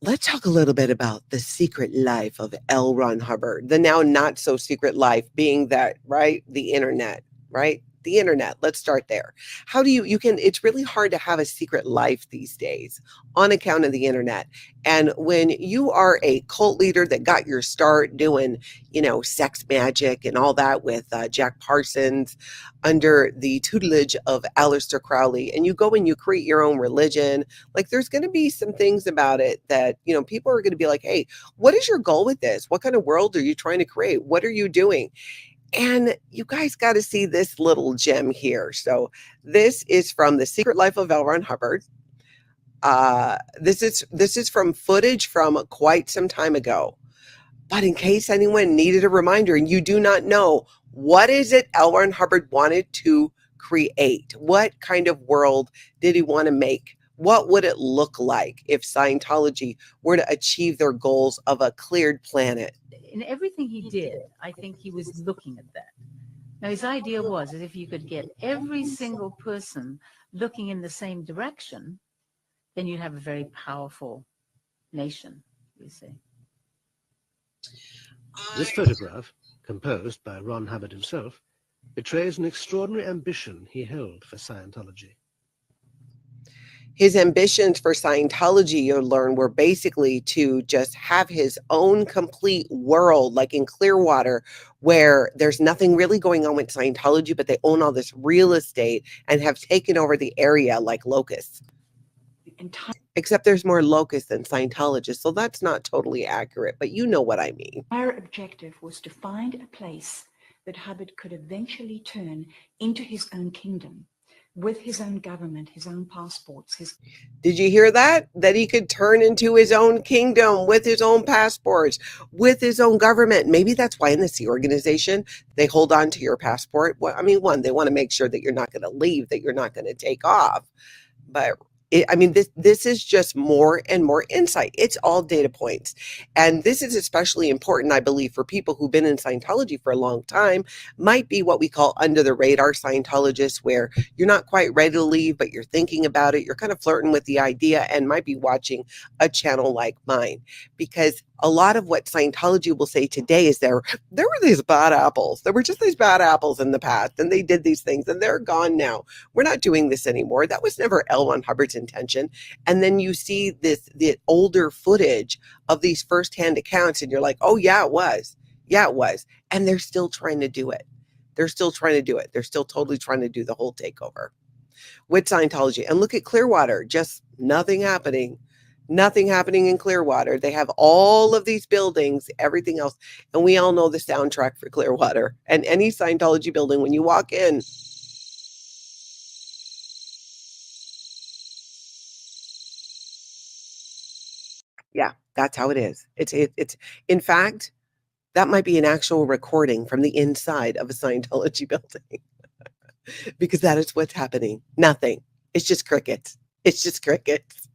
Let's talk a little bit about the secret life of L. Ron Hubbard, the now not so secret life being that, right? The internet, right? The internet. Let's start there. How do you can, it's really hard to have a secret life these days on account of the internet. And when you are a cult leader that got your start doing, sex magic and all that with Jack Parsons under the tutelage of Aleister Crowley, and you go and you create your own religion, like there's going to be some things about it that, people are going to be like, hey, what is your goal with this? What kind of world are you trying to create? What are you doing? And you guys got to see this little gem here. So this is from The Secret Life of L. Ron Hubbard. This is from footage from quite some time ago. But in case anyone needed a reminder and you do not know, what is it L. Ron Hubbard wanted to create? What kind of world did he want to make? What would it look like if Scientology were to achieve their goals of a cleared planet? In everything he did, I think he was looking at that. Now, his idea was that if you could get every single person looking in the same direction, then you'd have a very powerful nation, you see. This photograph, composed by Ron Hubbard himself, betrays an extraordinary ambition he held for Scientology. His ambitions for Scientology, you'll learn, were basically to just have his own complete world, like in Clearwater, where there's nothing really going on with Scientology, but they own all this real estate and have taken over the area like locusts. Except there's more locusts than Scientologists, so that's not totally accurate, but you know what I mean. Our objective was to find a place that Hubbard could eventually turn into his own kingdom, with his own government, his own passports. Did you hear that? That he could turn into his own kingdom with his own passports, with his own government. Maybe that's why in the Sea Organization, they hold on to your passport. Well, I mean, one, they want to make sure that you're not going to leave, that you're not going to take off. But this is just more and more insight. It's all data points. And this is especially important, I believe, for people who've been in Scientology for a long time, might be what we call under the radar Scientologists, where you're not quite ready to leave, but you're thinking about it. You're kind of flirting with the idea and might be watching a channel like mine. Because a lot of what Scientology will say today is there were these bad apples. There were just these bad apples in the past, and they did these things, and they're gone now. We're not doing this anymore. That was never L. Ron Hubbard's intention. And then you see the older footage of these firsthand accounts, and you're like, oh yeah, it was. Yeah, it was. And they're still trying to do it. They're still trying to do it. They're still totally trying to do the whole takeover with Scientology. And look at Clearwater, just nothing happening. Nothing happening in Clearwater. They have all of these buildings, everything else. And we all know the soundtrack for Clearwater. And any Scientology building, when you walk in, yeah, that's how it is. It's in fact, that might be an actual recording from the inside of a Scientology building because that is what's happening. Nothing. It's just crickets. It's just crickets.